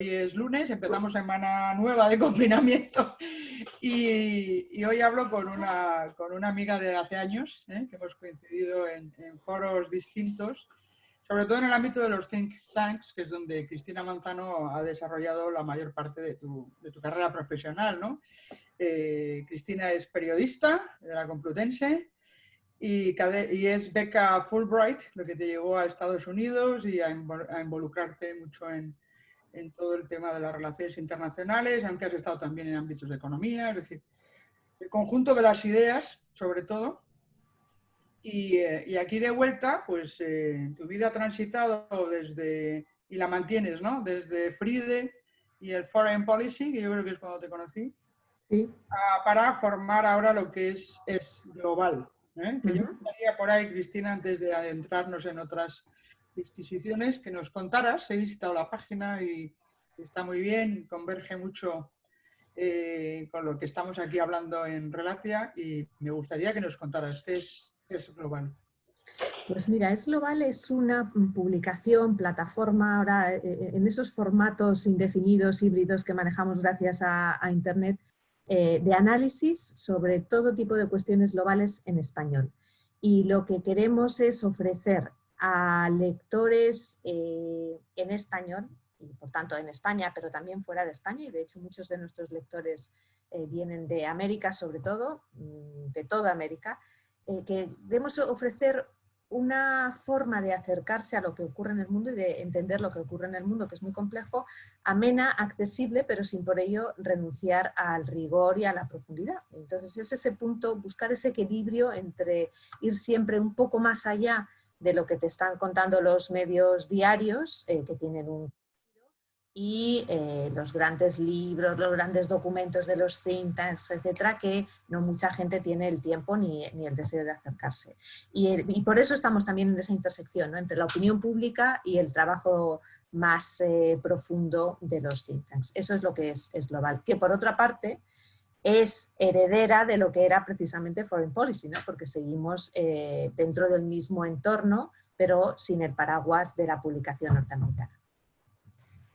Hoy es lunes, empezamos semana nueva de confinamiento y hoy hablo con una amiga de hace años, que hemos coincidido en foros distintos, sobre todo en el ámbito de los think tanks, que es donde Cristina Manzano ha desarrollado la mayor parte de tu carrera profesional, ¿no? Cristina es periodista de la Complutense y es beca Fulbright, lo que te llevó a Estados Unidos y a involucrarte mucho en todo el tema de las relaciones internacionales, aunque has estado también en ámbitos de economía, es decir, el conjunto de las ideas, sobre todo. Y aquí de vuelta, pues tu vida ha transitado desde, y la mantienes, ¿no? Desde Friede y el Foreign Policy, que yo creo que es cuando te conocí, Sí. para formar ahora lo que es global. Que yo Uh-huh. estaría por ahí, Cristina, antes de adentrarnos en otras disquisiciones, que nos contaras. He visitado la página y está muy bien, converge mucho con lo que estamos aquí hablando en Relatia y me gustaría que nos contaras qué es global. Pues mira, Es Global es una publicación, plataforma, ahora en esos formatos indefinidos, híbridos que manejamos gracias a Internet, de análisis sobre todo tipo de cuestiones globales en español. Y lo que queremos es ofrecer a lectores en español, y por tanto en España, pero también fuera de España, y de hecho muchos de nuestros lectores vienen de América, sobre todo, de toda América, que debemos ofrecer una forma de acercarse a lo que ocurre en el mundo y de entender lo que ocurre en el mundo, que es muy complejo, amena, accesible, pero sin por ello renunciar al rigor y a la profundidad. Entonces es ese punto, buscar ese equilibrio entre ir siempre un poco más allá de lo que te están contando los medios diarios, que tienen un y los grandes libros, los grandes documentos de los think tanks, etcétera, que no mucha gente tiene el tiempo ni el deseo de acercarse. Y por eso estamos también en esa intersección, ¿no?, entre la opinión pública y el trabajo más profundo de los think tanks. Eso es lo que es global. Que por otra parte es heredera de lo que era precisamente Foreign Policy, ¿no?, porque seguimos dentro del mismo entorno, pero sin el paraguas de la publicación norteamericana.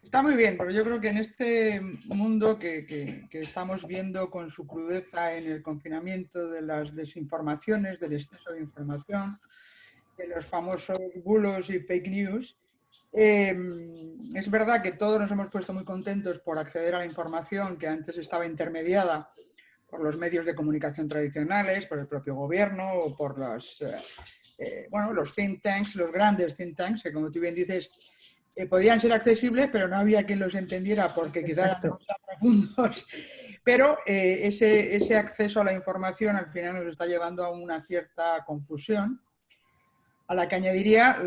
Está muy bien, pero yo creo que en este mundo que estamos viendo con su crudeza en el confinamiento de las desinformaciones, del exceso de información, de los famosos bulos y fake news, es verdad que todos nos hemos puesto muy contentos por acceder a la información que antes estaba intermediada por los medios de comunicación tradicionales, por el propio gobierno o por los think tanks, los grandes think tanks, que como tú bien dices, podían ser accesibles, pero no había quien los entendiera porque quizás eran demasiado profundos. Pero ese acceso a la información al final nos está llevando a una cierta confusión, a la que añadiría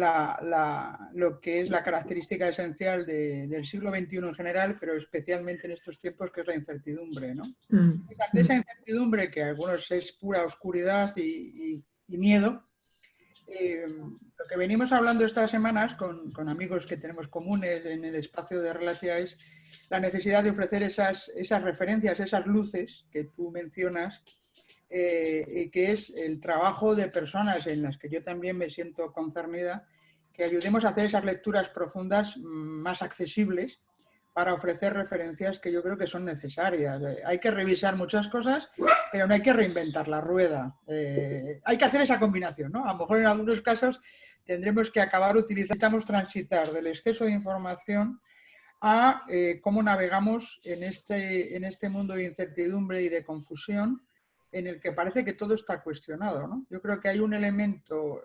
lo que es la característica esencial del siglo XXI en general, pero especialmente en estos tiempos, que es la incertidumbre, ¿no? Ante esa incertidumbre, que a algunos es pura oscuridad y miedo, lo que venimos hablando estas semanas con amigos que tenemos comunes en el espacio de Relatia es la necesidad de ofrecer esas referencias, esas luces que tú mencionas, que es el trabajo de personas en las que yo también me siento concernida, que ayudemos a hacer esas lecturas profundas más accesibles para ofrecer referencias que yo creo que son necesarias. Hay que revisar muchas cosas, pero no hay que reinventar la rueda. Hay que hacer esa combinación, ¿no? A lo mejor en algunos casos tendremos que acabar utilizando, transitar del exceso de información a cómo navegamos en este mundo de incertidumbre y de confusión en el que parece que todo está cuestionado, ¿no? Yo creo que hay un elemento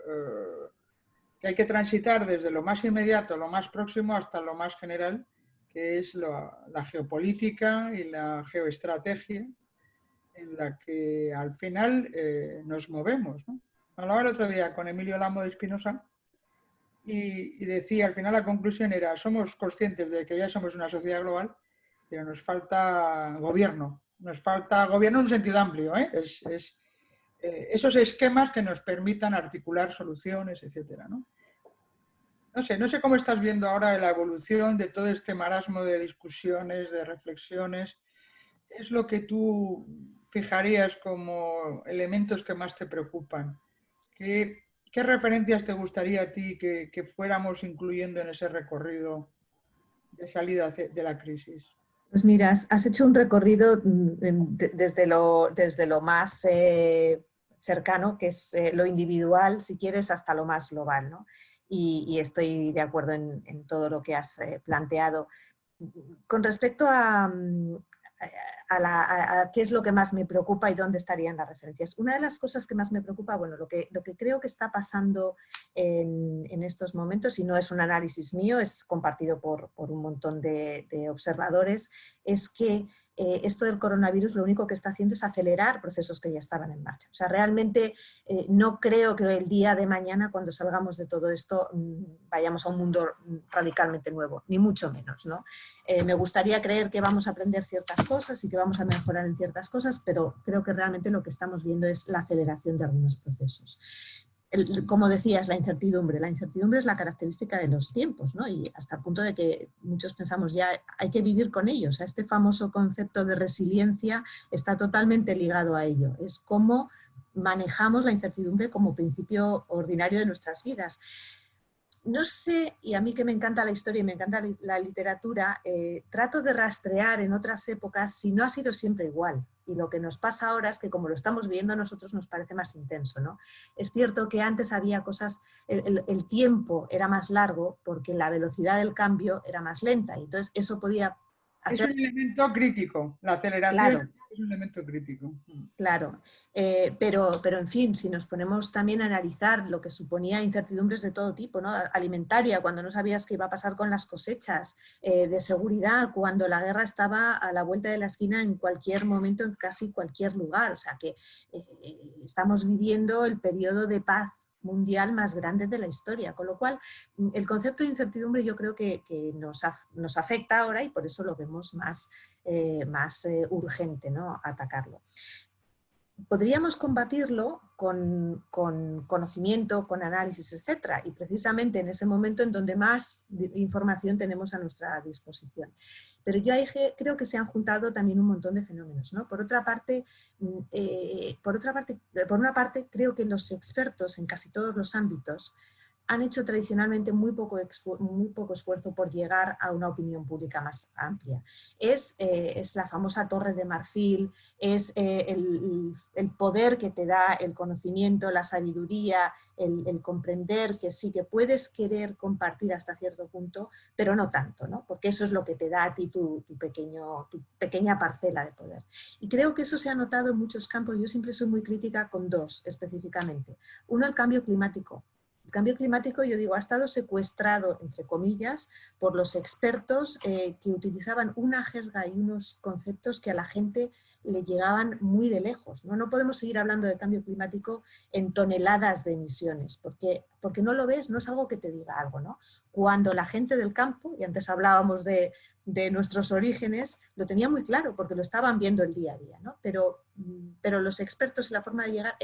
que hay que transitar desde lo más inmediato, lo más próximo, hasta lo más general, que es la geopolítica y la geoestrategia en la que al final nos movemos, ¿no? Hablaba el otro día con Emilio Lamo de Espinosa y decía, al final la conclusión era, somos conscientes de que ya somos una sociedad global, pero nos falta gobierno en un sentido amplio, ¿eh? Esos esquemas que nos permitan articular soluciones, etcétera, ¿no? No sé cómo estás viendo ahora la evolución de todo este marasmo de discusiones, de reflexiones. ¿Qué es lo que tú fijarías como elementos que más te preocupan? ¿Qué referencias te gustaría a ti que fuéramos incluyendo en ese recorrido de salida de la crisis? Pues mira, has hecho un recorrido desde lo más cercano, que es lo individual, si quieres, hasta lo más global, ¿no? Y estoy de acuerdo en todo lo que has planteado. Con respecto a qué es lo que más me preocupa y dónde estarían las referencias. Una de las cosas que más me preocupa, bueno, lo que creo que está pasando en estos momentos, y no es un análisis mío, es compartido por un montón de observadores, es que esto del coronavirus lo único que está haciendo es acelerar procesos que ya estaban en marcha. O sea, realmente no creo que el día de mañana, cuando salgamos de todo esto, vayamos a un mundo radicalmente nuevo, ni mucho menos, ¿no? Me gustaría creer que vamos a aprender ciertas cosas y que vamos a mejorar en ciertas cosas, pero creo que realmente lo que estamos viendo es la aceleración de algunos procesos. Como decías, la incertidumbre. La incertidumbre es la característica de los tiempos, ¿no? Y hasta el punto de que muchos pensamos ya hay que vivir con ellos. Este famoso concepto de resiliencia está totalmente ligado a ello. Es cómo manejamos la incertidumbre como principio ordinario de nuestras vidas. No sé, y a mí que me encanta la historia y me encanta la literatura, trato de rastrear en otras épocas si no ha sido siempre igual. Y lo que nos pasa ahora es que como lo estamos viendo a nosotros nos parece más intenso, ¿no? Es cierto que antes había cosas, el tiempo era más largo porque la velocidad del cambio era más lenta y entonces eso podía hacer... Es un elemento crítico, la aceleración, Claro. Es un elemento crítico. Claro, pero en fin, si nos ponemos también a analizar lo que suponía incertidumbres de todo tipo, ¿no? Alimentaria, cuando no sabías qué iba a pasar con las cosechas, de seguridad, cuando la guerra estaba a la vuelta de la esquina en cualquier momento, en casi cualquier lugar. O sea que estamos viviendo el periodo de paz mundial más grande de la historia, con lo cual el concepto de incertidumbre yo creo que nos afecta ahora y por eso lo vemos más urgente, ¿no? Atacarlo. Podríamos combatirlo con conocimiento, con análisis, etc. Y precisamente en ese momento en donde más información tenemos a nuestra disposición. Pero yo ahí creo que se han juntado también un montón de fenómenos, ¿no? Por una parte, creo que los expertos en casi todos los ámbitos han hecho tradicionalmente muy poco esfuerzo por llegar a una opinión pública más amplia. Es la famosa torre de marfil, es el poder que te da el conocimiento, la sabiduría, el comprender que sí que puedes querer compartir hasta cierto punto, pero no tanto, ¿no? Porque eso es lo que te da a ti tu pequeña parcela de poder. Y creo que eso se ha notado en muchos campos. Yo siempre soy muy crítica con dos específicamente. Uno, el cambio climático. El cambio climático, yo digo, ha estado secuestrado, entre comillas, por los expertos que utilizaban una jerga y unos conceptos que a la gente le llegaban muy de lejos, ¿no? No podemos seguir hablando de cambio climático en toneladas de emisiones, porque no lo ves, no es algo que te diga algo, ¿no? Cuando la gente del campo, y antes hablábamos de nuestros orígenes, lo tenía muy claro, porque lo estaban viendo el día a día, ¿no? Pero los expertos y la forma de llegar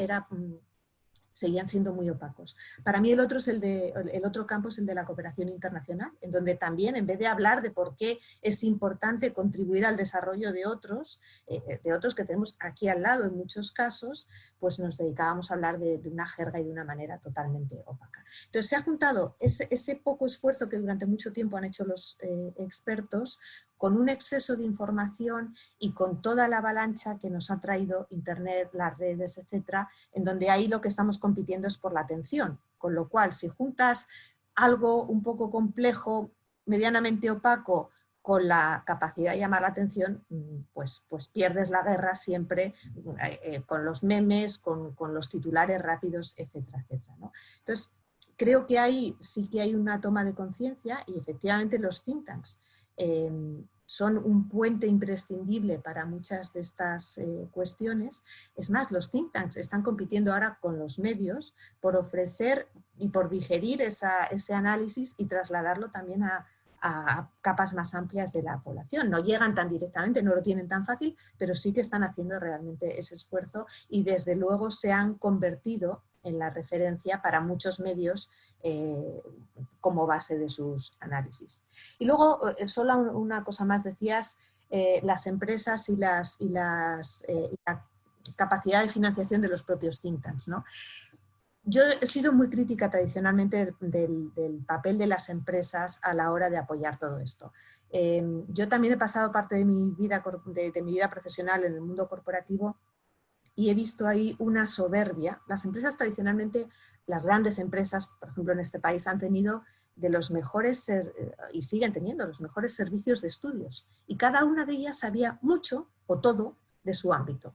seguían siendo muy opacos. Para mí el otro campo es el de la cooperación internacional, en donde también, en vez de hablar de por qué es importante contribuir al desarrollo de otros que tenemos aquí al lado en muchos casos, pues nos dedicábamos a hablar de una jerga y de una manera totalmente opaca. Entonces se ha juntado ese poco esfuerzo que durante mucho tiempo han hecho los expertos con un exceso de información y con toda la avalancha que nos ha traído Internet, las redes, etcétera, en donde ahí lo que estamos compitiendo es por la atención. Con lo cual, si juntas algo un poco complejo, medianamente opaco, con la capacidad de llamar la atención, pues pierdes la guerra siempre con los memes, con los titulares rápidos, etcétera, etcétera, ¿no? Entonces, creo que ahí sí que hay una toma de conciencia y efectivamente los think tanks son un puente imprescindible para muchas de estas cuestiones. Es más, los think tanks están compitiendo ahora con los medios por ofrecer y por digerir ese análisis y trasladarlo también a capas más amplias de la población. No llegan tan directamente, no lo tienen tan fácil, pero sí que están haciendo realmente ese esfuerzo y desde luego se han convertido en la referencia para muchos medios como base de sus análisis. Y luego, solo una cosa más, decías, las empresas y la capacidad de financiación de los propios think tanks, ¿no? Yo he sido muy crítica tradicionalmente del papel de las empresas a la hora de apoyar todo esto. Yo también he pasado parte de mi vida, de mi vida profesional en el mundo corporativo y he visto ahí una soberbia. Las empresas tradicionalmente, las grandes empresas, por ejemplo en este país, han tenido de los mejores, y siguen teniendo los mejores servicios de estudios. Y cada una de ellas sabía mucho o todo de su ámbito.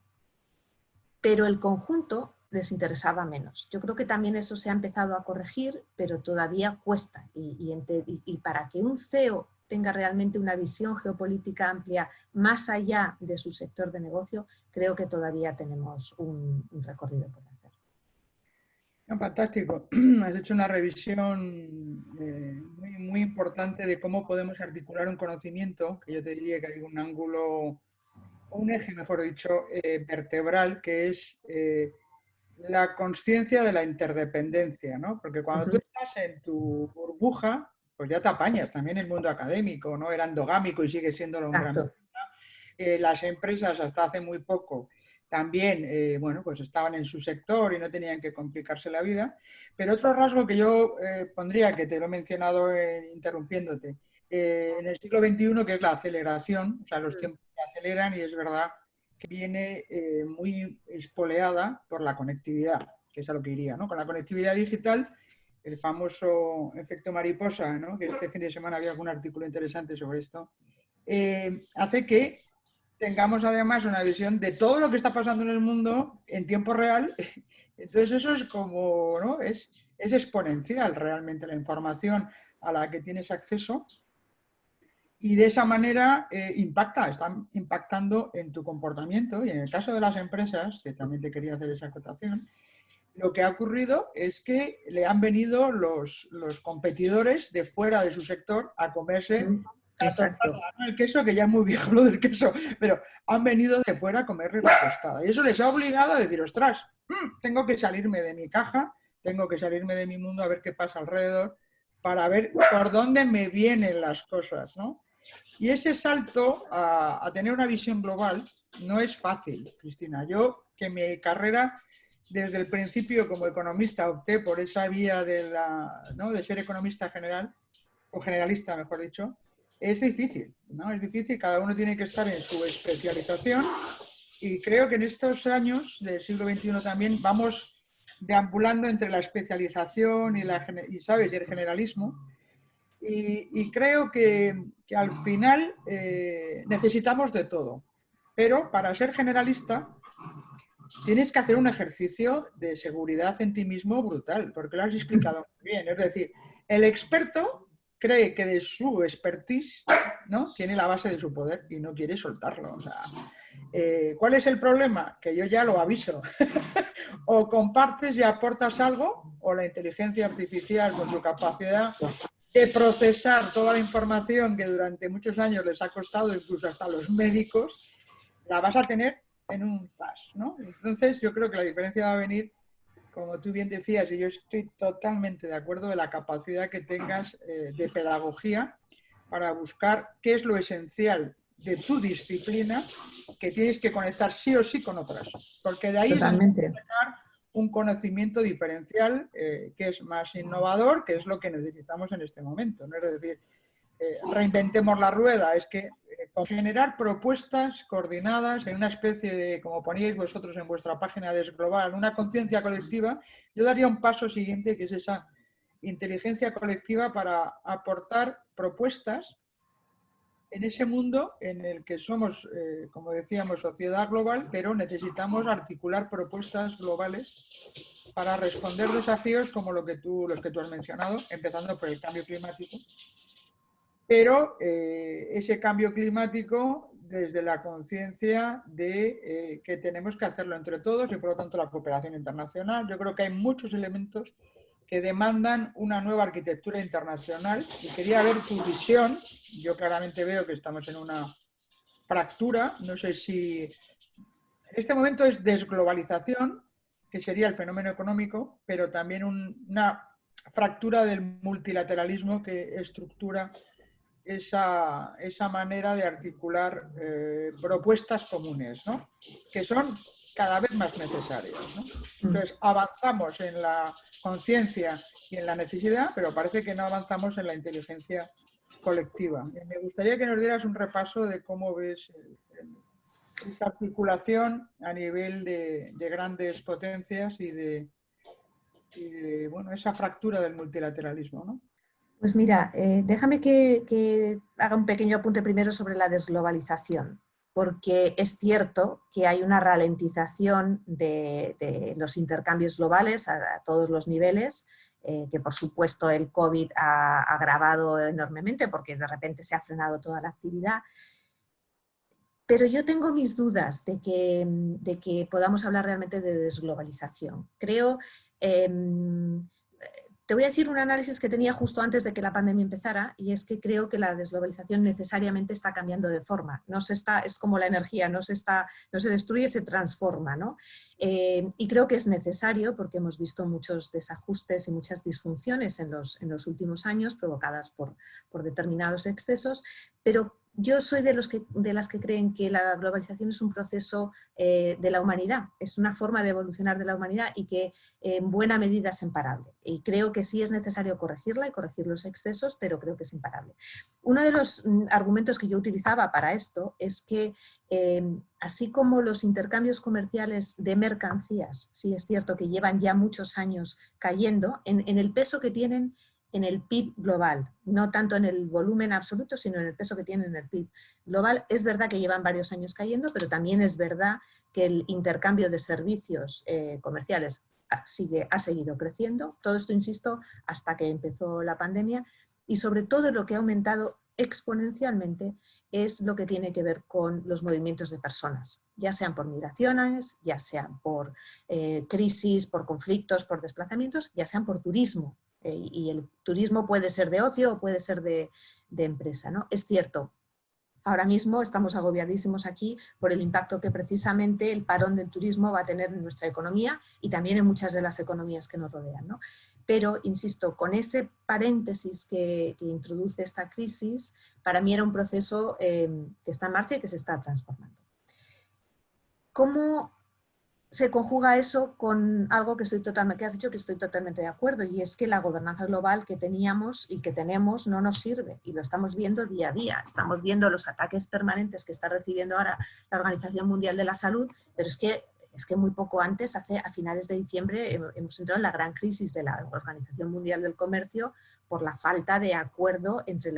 Pero el conjunto les interesaba menos. Yo creo que también eso se ha empezado a corregir, pero todavía cuesta. Y para que un CEO tenga realmente una visión geopolítica amplia más allá de su sector de negocio, creo que todavía tenemos un recorrido por hacer. No, fantástico. Has hecho una revisión muy importante de cómo podemos articular un conocimiento, que yo te diría que hay un ángulo, o un eje, mejor dicho, vertebral, que es la conciencia de la interdependencia, ¿no? Porque cuando tú estás en tu burbuja, pues ya te apañas. También el mundo académico, ¿no? Era endogámico y sigue siendo un gran... las empresas hasta hace muy poco también, bueno, pues estaban en su sector y no tenían que complicarse la vida. Pero otro rasgo que yo pondría, que te lo he mencionado interrumpiéndote, en el siglo XXI, que es la aceleración, o sea, los tiempos se aceleran y es verdad que viene muy espoleada por la conectividad, que es a lo que iría, ¿no? Con la conectividad digital, el famoso efecto mariposa, ¿no? Que este fin de semana había algún artículo interesante sobre esto, hace que tengamos además una visión de todo lo que está pasando en el mundo en tiempo real. Entonces eso es como, ¿no? Es exponencial realmente la información a la que tienes acceso y de esa manera están impactando en tu comportamiento. Y en el caso de las empresas, que también te quería hacer esa acotación, lo que ha ocurrido es que le han venido los competidores de fuera de su sector a comerse el queso, que ya es muy viejo lo del queso, pero han venido de fuera a comerle la tostada. Y eso les ha obligado a decir, ostras, tengo que salirme de mi caja, tengo que salirme de mi mundo a ver qué pasa alrededor, para ver por dónde me vienen las cosas, ¿no? Y ese salto a tener una visión global no es fácil, Cristina. Yo, que mi carrera desde el principio como economista opté por esa vía ¿no? de ser economista general, o generalista, mejor dicho, es difícil, ¿no? Es difícil, cada uno tiene que estar en su especialización y creo que en estos años del siglo XXI también vamos deambulando entre la especialización ¿sabes? Y el generalismo. Y creo que al final necesitamos de todo. Pero para ser generalista tienes que hacer un ejercicio de seguridad en ti mismo brutal, porque lo has explicado muy bien. Es decir, el experto cree que de su expertise, ¿no? Tiene la base de su poder y no quiere soltarlo. O sea, ¿cuál es el problema? Que yo ya lo aviso. O compartes y aportas algo, o la inteligencia artificial con su capacidad de procesar toda la información que durante muchos años les ha costado, incluso hasta los médicos, la vas a tener en un zas, ¿no? Entonces yo creo que la diferencia va a venir, como tú bien decías, y yo estoy totalmente de acuerdo, de la capacidad que tengas de pedagogía para buscar qué es lo esencial de tu disciplina que tienes que conectar sí o sí con otras, porque de ahí Totalmente. es sacar un conocimiento diferencial que es más innovador, que es lo que necesitamos en este momento, ¿no? Es decir, reinventemos la rueda, es que con generar propuestas coordinadas en una especie de, como poníais vosotros en vuestra página de Desglobal, una conciencia colectiva, yo daría un paso siguiente, que es esa inteligencia colectiva para aportar propuestas en ese mundo en el que somos, como decíamos, sociedad global, pero necesitamos articular propuestas globales para responder desafíos como los que tú has mencionado, empezando por el cambio climático. Pero ese cambio climático desde la conciencia de que tenemos que hacerlo entre todos y por lo tanto la cooperación internacional. Yo creo que hay muchos elementos que demandan una nueva arquitectura internacional y quería ver tu visión. Yo claramente veo que estamos en una fractura, no sé si en este momento es desglobalización, que sería el fenómeno económico, pero también una fractura del multilateralismo que estructura esa manera de articular propuestas comunes, ¿no? Que son cada vez más necesarias, ¿no? Entonces, avanzamos en la conciencia y en la necesidad, pero parece que no avanzamos en la inteligencia colectiva. Me gustaría que nos dieras un repaso de cómo ves esta articulación a nivel de grandes potencias y de bueno, esa fractura del multilateralismo, ¿no? Pues mira, déjame que haga un pequeño apunte primero sobre la desglobalización, porque es cierto que hay una ralentización de los intercambios globales a todos los niveles, que por supuesto el COVID ha agravado enormemente porque de repente se ha frenado toda la actividad. Pero yo tengo mis dudas de que podamos hablar realmente de desglobalización. Creo, te voy a decir un análisis que tenía justo antes de que la pandemia empezara, y es que creo que la desglobalización necesariamente está cambiando de forma. Es como la energía, no se destruye, se transforma, ¿no? Y creo que es necesario porque hemos visto muchos desajustes y muchas disfunciones en los últimos años provocadas por determinados excesos, pero yo soy de las que creen que la globalización es un proceso de la humanidad, es una forma de evolucionar de la humanidad y que en buena medida es imparable. Y creo que sí es necesario corregirla y corregir los excesos, pero creo que es imparable. Uno de los argumentos que yo utilizaba para esto es que así como los intercambios comerciales de mercancías, sí es cierto que llevan ya muchos años cayendo, en el peso que tienen en el PIB global, no tanto en el volumen absoluto, sino en el peso que tienen en el PIB global. Es verdad que llevan varios años cayendo, pero también es verdad que el intercambio de servicios comerciales ha seguido creciendo. Todo esto, insisto, hasta que empezó la pandemia, y sobre todo lo que ha aumentado exponencialmente es lo que tiene que ver con los movimientos de personas, ya sean por migraciones, ya sean por crisis, por conflictos, por desplazamientos, ya sean por turismo. Y el turismo puede ser de ocio o puede ser de empresa, ¿no? Es cierto, ahora mismo estamos agobiadísimos aquí por el impacto que precisamente el parón del turismo va a tener en nuestra economía y también en muchas de las economías que nos rodean, ¿no? Pero, insisto, con ese paréntesis que introduce esta crisis, para mí era un proceso que está en marcha y que se está transformando. ¿Cómo se conjuga eso con algo que has dicho que estoy totalmente de acuerdo, y es que la gobernanza global que teníamos y que tenemos no nos sirve, y lo estamos viendo día a día? Estamos viendo los ataques permanentes que está recibiendo ahora la Organización Mundial de la Salud, pero es que muy poco antes, a finales de diciembre, hemos entrado en la gran crisis de la Organización Mundial del Comercio por la falta de acuerdo entre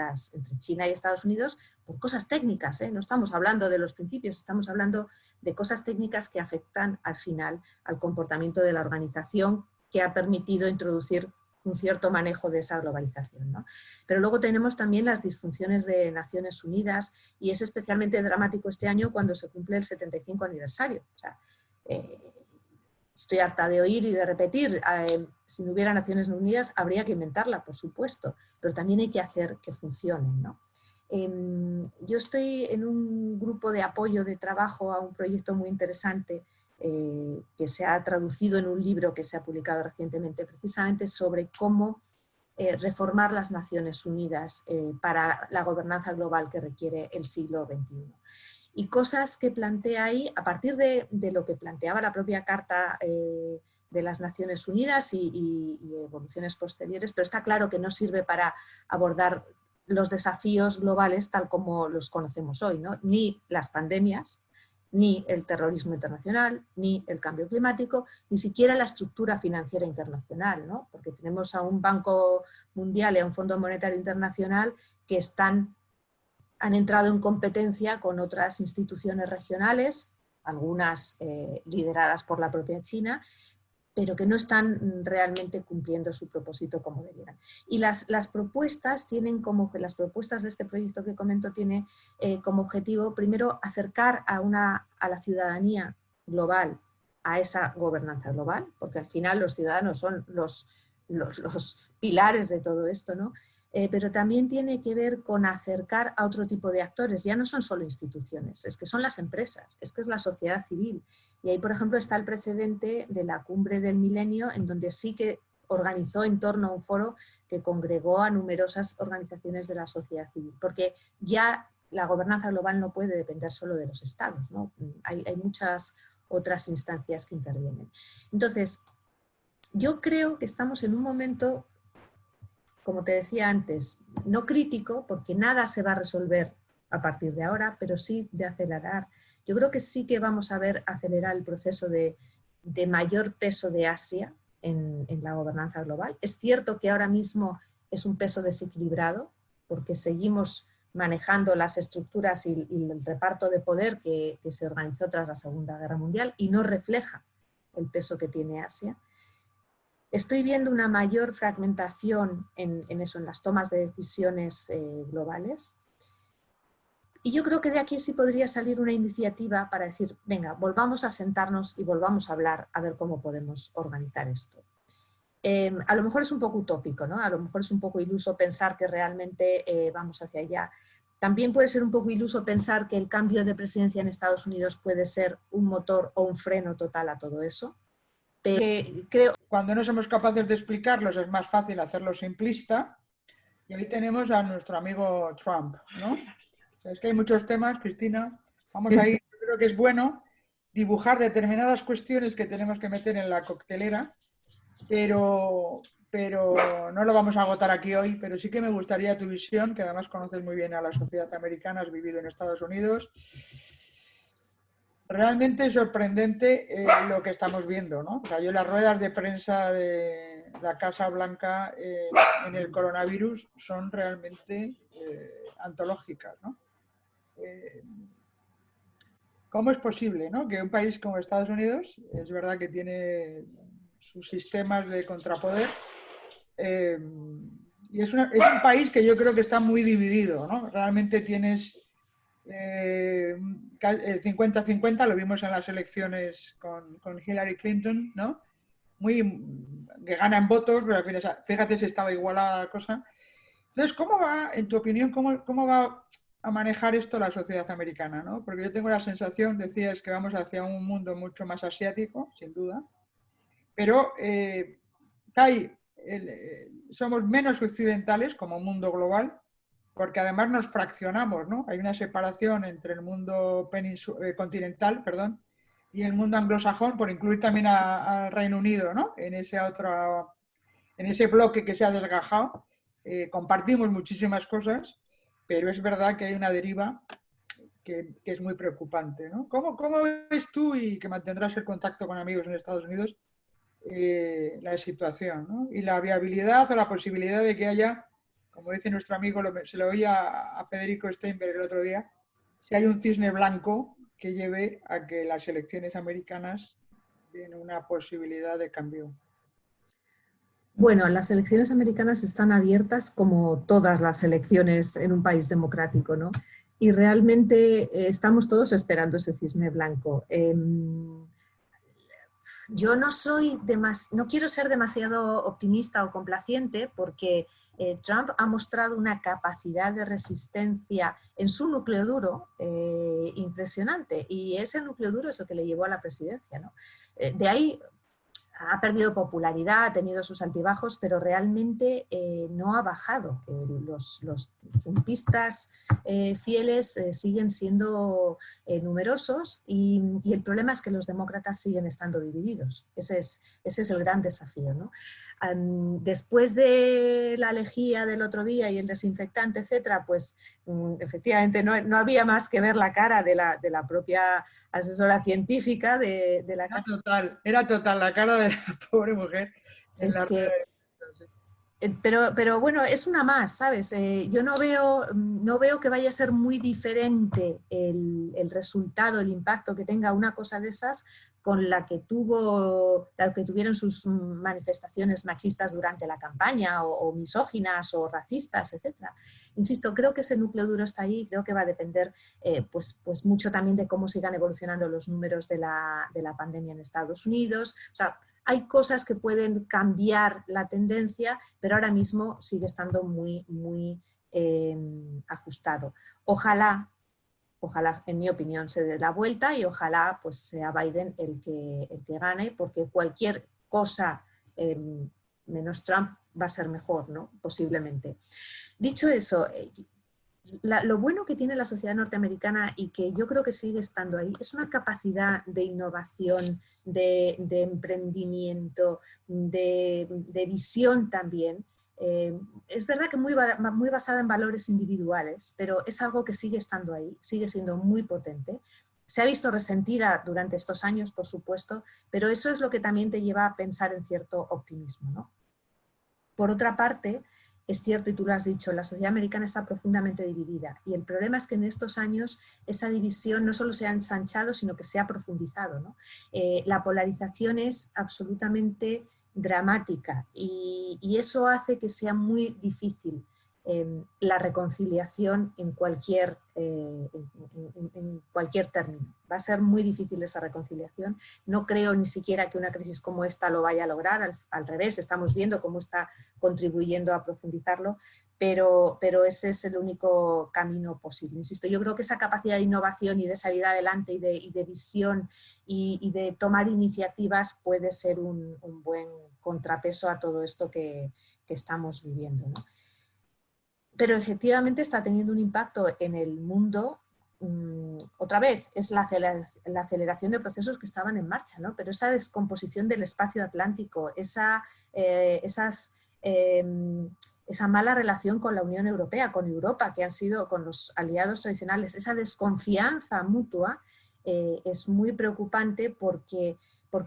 China y Estados Unidos por cosas técnicas, ¿eh? No estamos hablando de los principios, estamos hablando de cosas técnicas que afectan al final al comportamiento de la organización, que ha permitido introducir un cierto manejo de esa globalización, ¿no? Pero luego tenemos también las disfunciones de Naciones Unidas, y es especialmente dramático este año cuando se cumple el 75 aniversario. O sea, estoy harta de oír y de repetir, si no hubiera Naciones Unidas habría que inventarla, por supuesto, pero también hay que hacer que funcione, ¿no? Yo estoy en un grupo de apoyo de trabajo a un proyecto muy interesante que se ha traducido en un libro que se ha publicado recientemente, precisamente sobre cómo reformar las Naciones Unidas para la gobernanza global que requiere el siglo XXI. Y cosas que plantea ahí, a partir de lo que planteaba la propia Carta de las Naciones Unidas y evoluciones posteriores, pero está claro que no sirve para abordar los desafíos globales tal como los conocemos hoy, ¿no? Ni las pandemias, ni el terrorismo internacional, ni el cambio climático, ni siquiera la estructura financiera internacional, ¿no? Porque tenemos a un Banco Mundial y a un Fondo Monetario Internacional que han entrado en competencia con otras instituciones regionales, algunas lideradas por la propia China, pero que no están realmente cumpliendo su propósito como debieran. Y las propuestas tienen como que las propuestas de este proyecto que comento tiene como objetivo, primero, acercar a la ciudadanía global a esa gobernanza global, porque al final los ciudadanos son los pilares de todo esto, ¿no? Pero también tiene que ver con acercar a otro tipo de actores. Ya no son solo instituciones, es que son las empresas, es que es la sociedad civil. Y ahí, por ejemplo, está el precedente de la Cumbre del Milenio, en donde sí que organizó en torno a un foro que congregó a numerosas organizaciones de la sociedad civil, porque ya la gobernanza global no puede depender solo de los estados, ¿no? Hay muchas otras instancias que intervienen. Entonces, yo creo que estamos en un momento como te decía antes, no crítico, porque nada se va a resolver a partir de ahora, pero sí de acelerar. Yo creo que sí que vamos a ver acelerar el proceso de mayor peso de Asia en la gobernanza global. Es cierto que ahora mismo es un peso desequilibrado, porque seguimos manejando las estructuras y el reparto de poder que se organizó tras la Segunda Guerra Mundial y no refleja el peso que tiene Asia. Estoy viendo una mayor fragmentación en eso, en las tomas de decisiones globales. Y yo creo que de aquí sí podría salir una iniciativa para decir, venga, volvamos a sentarnos y volvamos a hablar a ver cómo podemos organizar esto. A lo mejor es un poco utópico, ¿no? A lo mejor es un poco iluso pensar que realmente vamos hacia allá. También puede ser un poco iluso pensar que el cambio de presidencia en Estados Unidos puede ser un motor o un freno total a todo eso. Pero creo... Cuando no somos capaces de explicarlos es más fácil hacerlo simplista. Y ahí tenemos a nuestro amigo Trump, ¿no? Es que hay muchos temas, Cristina. Vamos ahí, yo creo que es bueno dibujar determinadas cuestiones que tenemos que meter en la coctelera, pero no lo vamos a agotar aquí hoy, pero sí que me gustaría tu visión, que además conoces muy bien a la sociedad americana, has vivido en Estados Unidos. Realmente sorprendente lo que estamos viendo, ¿no? O sea, yo las ruedas de prensa de la Casa Blanca en el coronavirus son realmente antológicas, ¿no? ¿Cómo es posible, ¿no?, que un país como Estados Unidos, es verdad que tiene sus sistemas de contrapoder, y es un país que yo creo que está muy dividido, ¿no? Realmente tienes el 50-50, lo vimos en las elecciones con Hillary Clinton, ¿no? Que gana en votos, pero al final, fíjate si estaba igualada la cosa. Entonces, ¿cómo va, en tu opinión, cómo va a manejar esto la sociedad americana, ¿no? Porque yo tengo la sensación, decías, que vamos hacia un mundo mucho más asiático, sin duda, pero somos menos occidentales como mundo global, porque además nos fraccionamos, ¿no? Hay una separación entre el mundo continental, perdón, y el mundo anglosajón, por incluir también al Reino Unido, ¿no? En ese bloque que se ha desgajado. Compartimos muchísimas cosas, pero es verdad que hay una deriva que es muy preocupante, ¿no? ¿Cómo ves tú, y que mantendrás el contacto con amigos en Estados Unidos, la situación, ¿no? Y la viabilidad o la posibilidad de que haya, como dice nuestro amigo, se lo oía a Federico Steinberg el otro día, si hay un cisne blanco que lleve a que las elecciones americanas den una posibilidad de cambio? Bueno, las elecciones americanas están abiertas como todas las elecciones en un país democrático, ¿no? Y realmente estamos todos esperando ese cisne blanco. Yo no quiero ser demasiado optimista o complaciente, porque Trump ha mostrado una capacidad de resistencia en su núcleo duro impresionante, y ese núcleo duro es lo que le llevó a la presidencia, ¿no? De ahí ha perdido popularidad, ha tenido sus altibajos, pero realmente no ha bajado. Los trumpistas fieles siguen siendo numerosos, y el problema es que los demócratas siguen estando divididos. Ese es el gran desafío, ¿no? Después de la lejía del otro día y el desinfectante, etcétera, pues efectivamente no había más que ver la cara de la propia asesora científica de la casa. Era total la cara de la pobre mujer. Es que, pero bueno, es una más, ¿sabes? Yo no veo que vaya a ser muy diferente el resultado, el impacto que tenga una cosa de esas con la que tuvieron sus manifestaciones machistas durante la campaña, o misóginas o racistas, etcétera. Insisto, creo que ese núcleo duro está ahí. Creo que va a depender pues mucho también de cómo sigan evolucionando los números de la pandemia en Estados Unidos. O sea, hay cosas que pueden cambiar la tendencia, pero ahora mismo sigue estando muy, muy ajustado. Ojalá, en mi opinión, se dé la vuelta, y ojalá pues sea Biden el que gane, porque cualquier cosa menos Trump va a ser mejor, ¿no? Posiblemente. Dicho eso, lo bueno que tiene la sociedad norteamericana, y que yo creo que sigue estando ahí, es una capacidad de innovación, de emprendimiento, de visión también, Es verdad que muy basada en valores individuales, pero es algo que sigue estando ahí, sigue siendo muy potente. Se ha visto resentida durante estos años, por supuesto, pero eso es lo que también te lleva a pensar en cierto optimismo, ¿no? Por otra parte, es cierto, y tú lo has dicho, la sociedad americana está profundamente dividida y el problema es que en estos años esa división no solo se ha ensanchado, sino que se ha profundizado, ¿no? La polarización es absolutamente dramática y eso hace que sea muy difícil la reconciliación en cualquier término. Va a ser muy difícil esa reconciliación. No creo ni siquiera que una crisis como esta lo vaya a lograr, al revés, estamos viendo cómo está contribuyendo a profundizarlo, pero ese es el único camino posible. Insisto, yo creo que esa capacidad de innovación y de salir adelante y de visión y de tomar iniciativas puede ser un buen contrapeso a todo esto que estamos viviendo, ¿no? Pero efectivamente está teniendo un impacto en el mundo. Otra vez, es la aceleración de procesos que estaban en marcha, ¿no? Pero esa descomposición del espacio atlántico, esa mala relación con la Unión Europea, con Europa, que han sido con los aliados tradicionales, esa desconfianza mutua es muy preocupante porque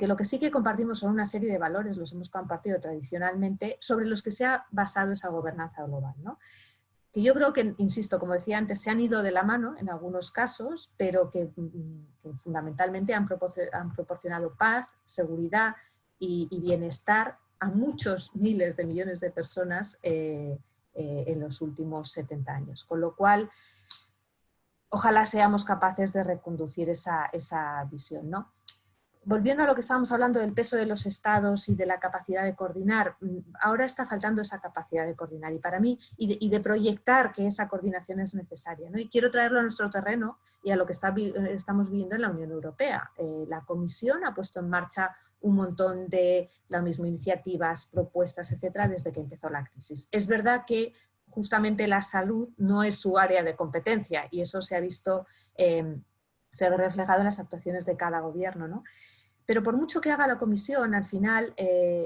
lo que sí que compartimos son una serie de valores, los hemos compartido tradicionalmente, sobre los que se ha basado esa gobernanza global, ¿no? Que yo creo que, insisto, como decía antes, se han ido de la mano en algunos casos, pero que fundamentalmente han proporcionado paz, seguridad y bienestar a muchos miles de millones de personas en los últimos 70 años. Con lo cual, ojalá seamos capaces de reconducir esa visión, ¿no? Volviendo a lo que estábamos hablando del peso de los estados y de la capacidad de coordinar, ahora está faltando esa capacidad de coordinar y para mí, y de proyectar que esa coordinación es necesaria, ¿no? Y quiero traerlo a nuestro terreno y a lo que estamos viviendo en la Unión Europea. La Comisión ha puesto en marcha un montón de, lo mismo, iniciativas, propuestas, etcétera, desde que empezó la crisis. Es verdad que justamente la salud no es su área de competencia y eso se ha visto, se ha reflejado en las actuaciones de cada gobierno, ¿no? Pero por mucho que haga la Comisión, al final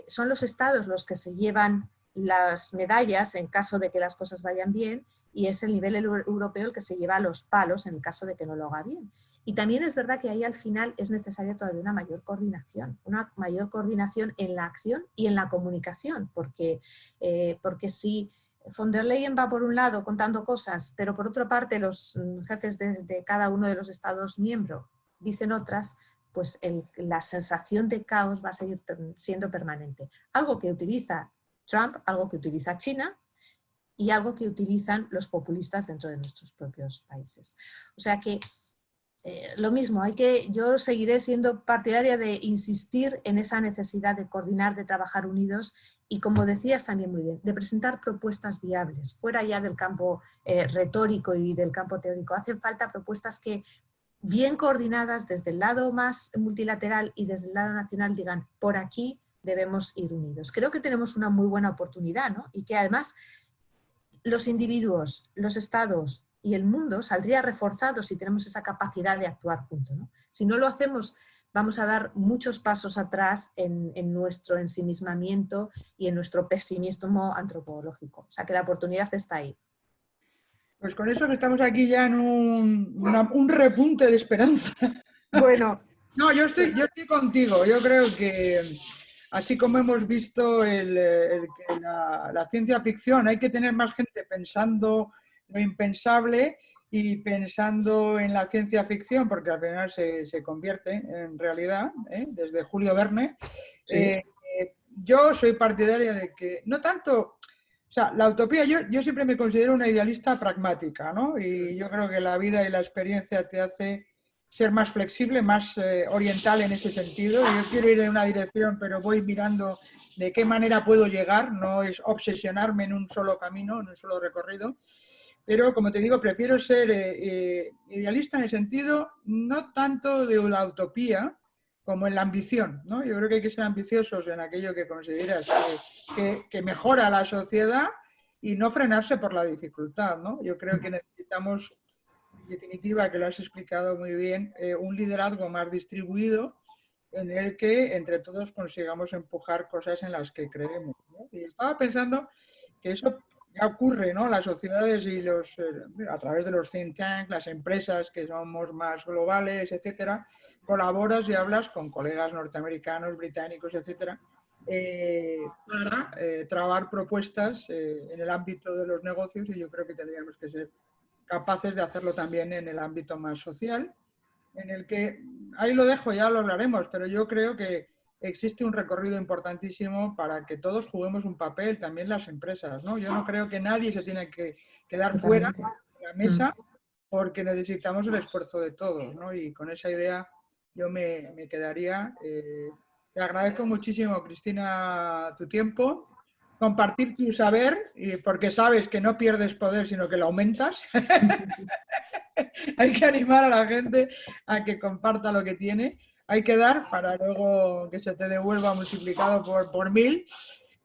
son los estados los que se llevan las medallas en caso de que las cosas vayan bien y es el nivel europeo el que se lleva los palos en el caso de que no lo haga bien. Y también es verdad que ahí al final es necesaria todavía una mayor coordinación en la acción y en la comunicación, porque si von der Leyen va por un lado contando cosas, pero por otra parte los jefes de cada uno de los estados miembros dicen otras, pues la sensación de caos va a seguir siendo permanente. Algo que utiliza Trump, algo que utiliza China y algo que utilizan los populistas dentro de nuestros propios países. O sea que lo mismo, yo seguiré siendo partidaria de insistir en esa necesidad de coordinar, de trabajar unidos y, como decías también muy bien, de presentar propuestas viables, fuera ya del campo retórico y del campo teórico. Hacen falta propuestas que, bien coordinadas desde el lado más multilateral y desde el lado nacional, digan, por aquí debemos ir unidos. Creo que tenemos una muy buena oportunidad, ¿no? Y que además los individuos, los estados y el mundo saldría reforzados si tenemos esa capacidad de actuar juntos, ¿no? Si no lo hacemos, vamos a dar muchos pasos atrás en nuestro ensimismamiento y en nuestro pesimismo antropológico. O sea que la oportunidad está ahí. Pues con eso que estamos aquí ya en un repunte de esperanza. Bueno. No, yo estoy contigo. Yo creo que así como hemos visto que la ciencia ficción, hay que tener más gente pensando lo impensable y pensando en la ciencia ficción, porque al final se convierte en realidad, desde Julio Verne. Sí. Yo soy partidaria de que, no tanto, o sea, la utopía, yo siempre me considero una idealista pragmática, ¿no? Y yo creo que la vida y la experiencia te hace ser más flexible, más oriental en ese sentido. Yo quiero ir en una dirección, pero voy mirando de qué manera puedo llegar, no es obsesionarme en un solo camino, en un solo recorrido. Pero, como te digo, prefiero ser idealista en el sentido no tanto de la utopía como en la ambición, ¿no? Yo creo que hay que ser ambiciosos en aquello que consideras que mejora la sociedad y no frenarse por la dificultad, ¿no? Yo creo que necesitamos, en definitiva, que lo has explicado muy bien, un liderazgo más distribuido en el que entre todos consigamos empujar cosas en las que creemos, ¿no? Y estaba pensando que eso ya ocurre, ¿no? Las sociedades y a través de los think tanks, las empresas que somos más globales, etcétera, colaboras y hablas con colegas norteamericanos, británicos, etcétera, para trabar propuestas en el ámbito de los negocios, y yo creo que tendríamos que ser capaces de hacerlo también en el ámbito más social, en el que, ahí lo dejo, ya lo hablaremos, pero yo creo que existe un recorrido importantísimo para que todos juguemos un papel, también las empresas, ¿no? Yo no creo que nadie se tiene que quedar fuera Totalmente. de la mesa porque necesitamos el esfuerzo de todos, ¿no? Y con esa idea yo me quedaría. Te agradezco muchísimo, Cristina, tu tiempo, compartir tu saber, porque sabes que no pierdes poder, sino que lo aumentas. Hay que animar a la gente a que comparta lo que tiene. Hay que dar para luego que se te devuelva multiplicado por 1000.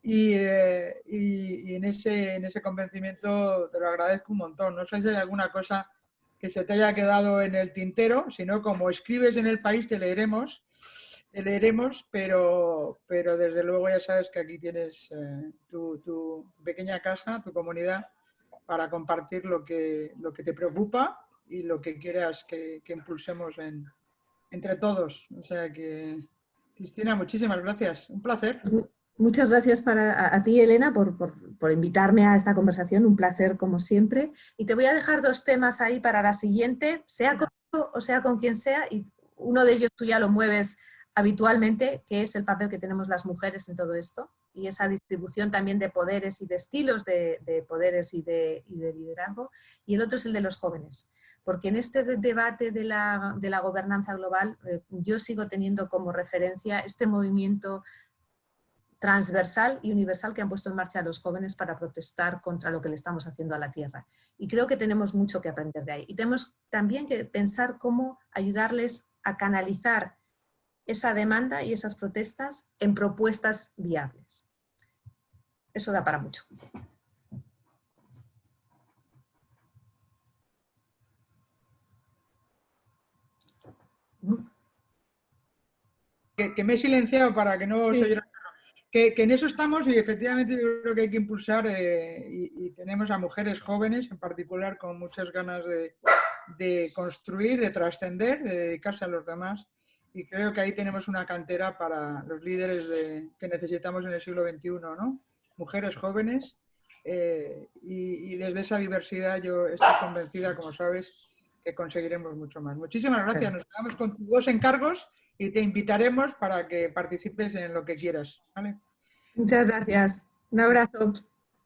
Y en ese convencimiento te lo agradezco un montón. No sé si hay alguna cosa que se te haya quedado en el tintero, sino como escribes en El País te leeremos, pero desde luego ya sabes que aquí tienes tu pequeña casa, tu comunidad, para compartir lo que te preocupa y lo que quieras que impulsemos entre todos. O sea que, Cristina, muchísimas gracias. Un placer. Muchas gracias a ti, Elena, por invitarme a esta conversación. Un placer, como siempre. Y te voy a dejar 2 temas ahí para la siguiente, sea contigo o sea con quien sea, y uno de ellos tú ya lo mueves habitualmente, que es el papel que tenemos las mujeres en todo esto, y esa distribución también de poderes y de estilos de poderes y de liderazgo. Y el otro es el de los jóvenes. Porque en este debate de la gobernanza global, yo sigo teniendo como referencia este movimiento transversal y universal que han puesto en marcha los jóvenes para protestar contra lo que le estamos haciendo a la Tierra. Y creo que tenemos mucho que aprender de ahí. Y tenemos también que pensar cómo ayudarles a canalizar esa demanda y esas protestas en propuestas viables. Eso da para mucho. Que me he silenciado para que no se oyera. Que en eso estamos y efectivamente yo creo que hay que impulsar y tenemos a mujeres jóvenes en particular con muchas ganas de construir, de trascender, de dedicarse a los demás, y creo que ahí tenemos una cantera para los líderes que necesitamos en el siglo XXI, ¿no? Mujeres jóvenes y desde esa diversidad yo estoy convencida, como sabes, que conseguiremos mucho más. Muchísimas gracias, nos quedamos con tus 2 encargos y te invitaremos para que participes en lo que quieras, ¿vale? Muchas gracias. Un abrazo.